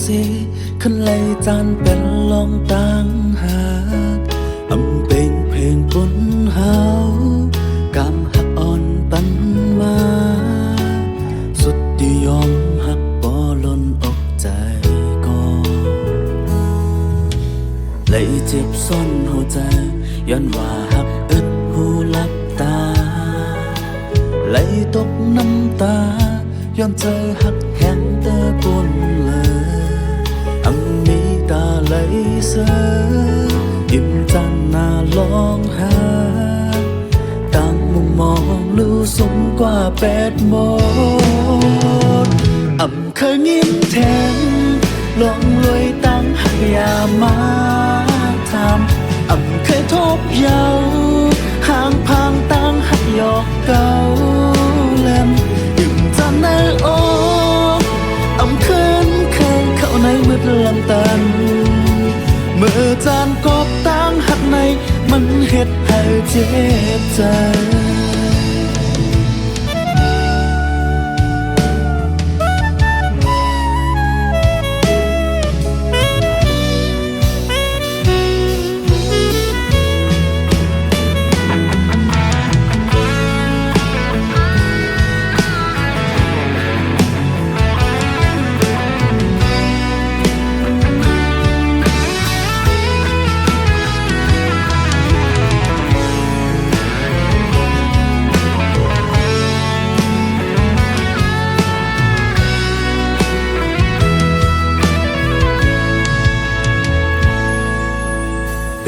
สิขึ้นไล่จานเป็นลองต่างหากอำเป็นเพลงปุ้นเฮากำหักอ่อนปันมาสุดที่ยอมหักบ่ล้นอกใจก็เลยเจ็บซ่อนหัวใจย้อนว่าหักอึดหูลับตาไหลตกน้ำตาย้อนเจอหักแห้งเตอปนเลยอันมีตาไหลเสือยิ้มจันหน้าลองหาต่างมุมมองรู้สมกว่า8 โมงเคยยิ้มแทนลองรวยตั้งหักยามาทำเคยทบเยาห่างพางตั้งหักหยอกเก่าเล่มยิ้มจันในอกคืนเคยเข้าในมืดลำตันเมื่อจานกบตั้งหักในมันเฮ็ดให้เจ็บใจ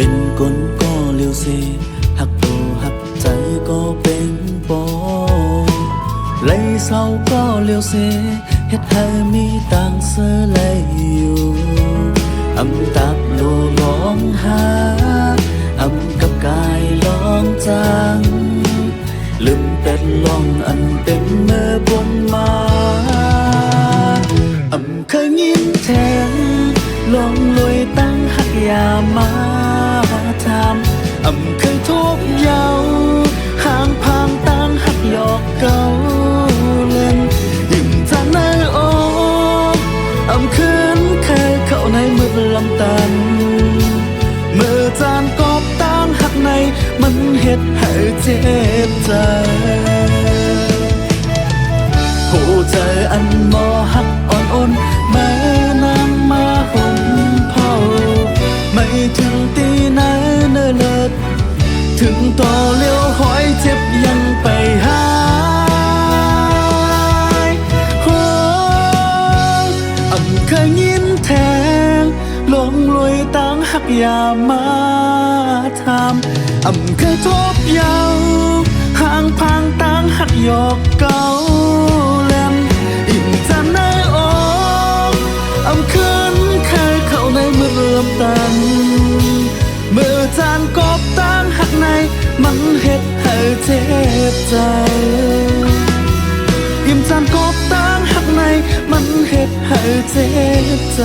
เป็นกลก็เลี้ยวเสหักโตหักใจก็เป็นปอไหลเศร้าก็เลี้ยวเสเฮ็ดให้มีต่างเสลยอยู่ตักโลร้องหากับกายลองจางลืมเป็ดลองอันเต็มเมื่อบนมาเคยยิ้มแทนลองลอยตั้งหักยามาเคยทบเยาห่างพางตั้งหักหยอกเก่าเล่นยิ้มจากในอกคืนเคยเข้าในมืดลำตันเมื่อจานกบตั้งหักในมันเฮ็ดให้เจ็บใจหัวใจอันบ่หักอ่อนอ่อนแม่นำมาห่มเผาไม่ถึงตีไหนเนิ่นเลิศถึงต่อเลี้ยวหอยเจ็บยังไปหายเคยยิ้มแทงลงลอยตั้งหักยามาทำเคยทบเยาห่างพางตั้งหักหยอกเก่าแลมอิ่มจันในอกคืนเคยเข้าในมือเริ่มตันเมื่อจานกบตั้งหักในมันเฮ็ดให้เจ็บใจยิ้มจานกบตั้งหักในมันเฮ็ดให้เจ็บใจ